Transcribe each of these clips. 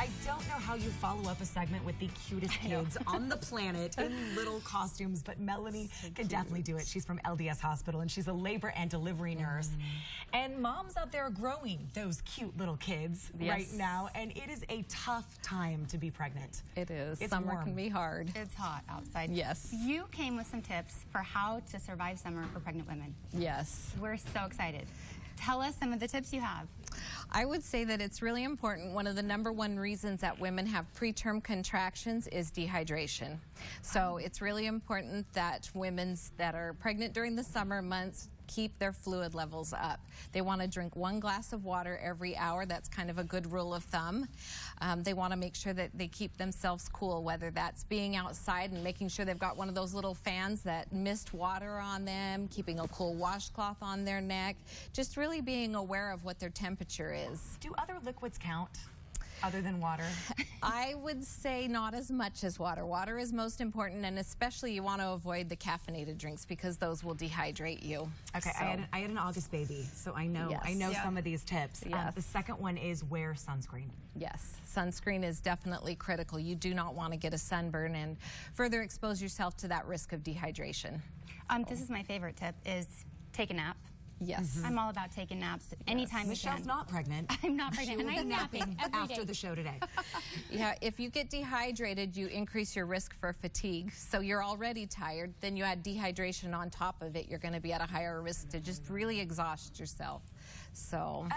I don't know how you follow up a segment with the cutest kids on the planet in little costumes, but Melanie can definitely do it. She's from LDS Hospital, and she's a labor and delivery nurse. And moms out there are growing those cute little kids right now, and it is a tough time to be pregnant. It is. It's Summer warm. can be hard. It's hot outside. Yes. You came with some tips for how to survive summer for pregnant women. Yes. We're so excited. Tell us some of the tips you have. I would say that it's really important. One of the #1 reasons that women have preterm contractions is dehydration. So it's really important that women that are pregnant during the summer months keep their fluid levels up. They want to drink 1 glass of water every hour. That's kind of a good rule of thumb. They want to make sure that they keep themselves cool, whether that's being outside and making sure they've got one of those little fans that mist water on them, keeping a cool washcloth on their neck, just really being aware of what their temperature is. Do other liquids count other than water? I would say not as much as water. Water is most important, and especially you want to avoid the caffeinated drinks because those will dehydrate you. Okay, So, I had an August baby, so I know some of these tips. Yes. The second one is wear sunscreen. yes, sunscreen is definitely critical. You do not want to get a sunburn and further expose yourself to that risk of dehydration. This is my favorite tip, is take a nap. Yes. I'm all about taking naps anytime we can. Michelle's not pregnant. I'm not pregnant, and I'm napping every after day. the show today. Yeah, if you get dehydrated, you increase your risk for fatigue. So you're already tired, then you add dehydration on top of it, you're going to be at a higher risk to just really exhaust yourself. So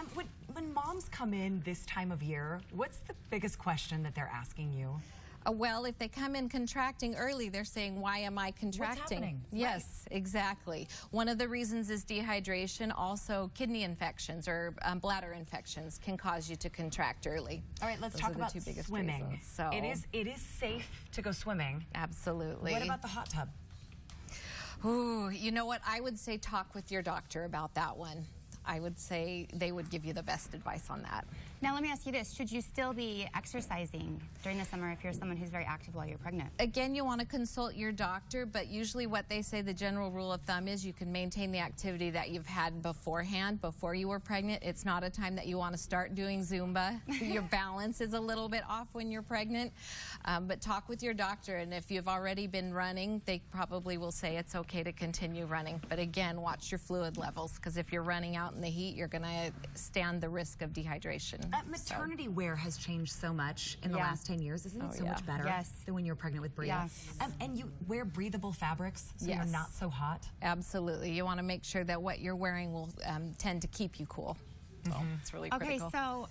When moms come in this time of year, what's the biggest question that they're asking you? well, if they come in contracting early, they're saying, why am I contracting? What's happening? Yes, exactly. One of the reasons is dehydration. Also, kidney infections or bladder infections can cause you to contract early. All right, let's Those talk are the about two biggest swimming. reasons. So, It is safe to go swimming. absolutely. What about the hot tub? Ooh, you know what? I would say talk with your doctor about that one. I would say they would give you the best advice on that. Now, let me ask you this. Should you still be exercising during the summer if you're someone who's very active while you're pregnant? Again, you want to consult your doctor, but usually what they say, the general rule of thumb is you can maintain the activity that you've had beforehand, before you were pregnant. It's not a time that you want to start doing Zumba. Your balance is a little bit off when you're pregnant, but talk with your doctor, and if you've already been running, they probably will say it's okay to continue running. But again, watch your fluid levels, because if you're running out in the heat, you're going to stand the risk of dehydration. Maternity wear has changed so much in the last 10 years. Isn't it so much better than when you were pregnant with Bria? Yes. And you wear breathable fabrics so you're Yes. not so hot? Absolutely. You want to make sure that what you're wearing will tend to keep you cool. So it's really critical. Okay, so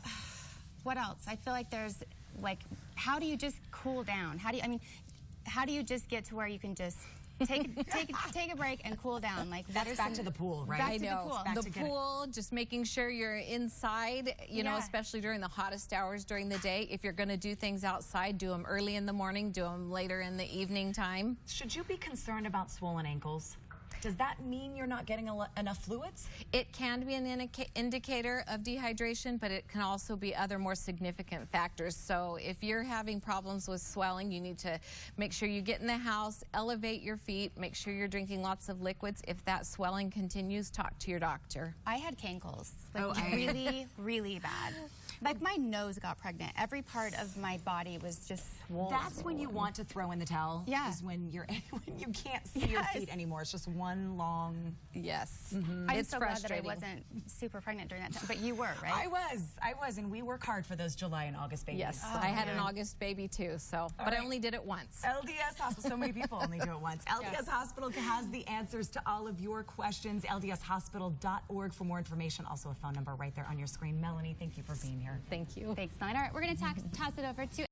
what else? I feel like there's, like, how do you just cool down? How do you just get to where you can just take a break and cool down? Like, That's back to the pool, right? Back to the pool. The pool, just making sure you're inside, you know, especially during the hottest hours during the day. If you're going to do things outside, do them early in the morning, do them later in the evening time. Should you be concerned about swollen ankles? Does that mean you're not getting enough fluids? It can be an indicator of dehydration, but it can also be other more significant factors. So if you're having problems with swelling, you need to make sure you get in the house, elevate your feet, make sure you're drinking lots of liquids. If that swelling continues, talk to your doctor. I had cankles, like really, really bad. Like, my nose got pregnant. Every part of my body was just swollen. That's when you want to throw in the towel. Yeah. Is when when you can't see your feet anymore. It's just one long. Yes. I'm It's so glad that I frustrating. wasn't super pregnant during that time. But you were, right? I was, and we work hard for those July and August babies. Yes, I had an August baby too, so, but I only did it once. LDS Hospital, so many people only do it once. LDS Hospital has the answers to all of your questions. LDShospital.org for more information. Also a phone number right there on your screen. Melanie, thank you for being here. Thank you. Thanks, Melanie. All right, we're going to toss it over to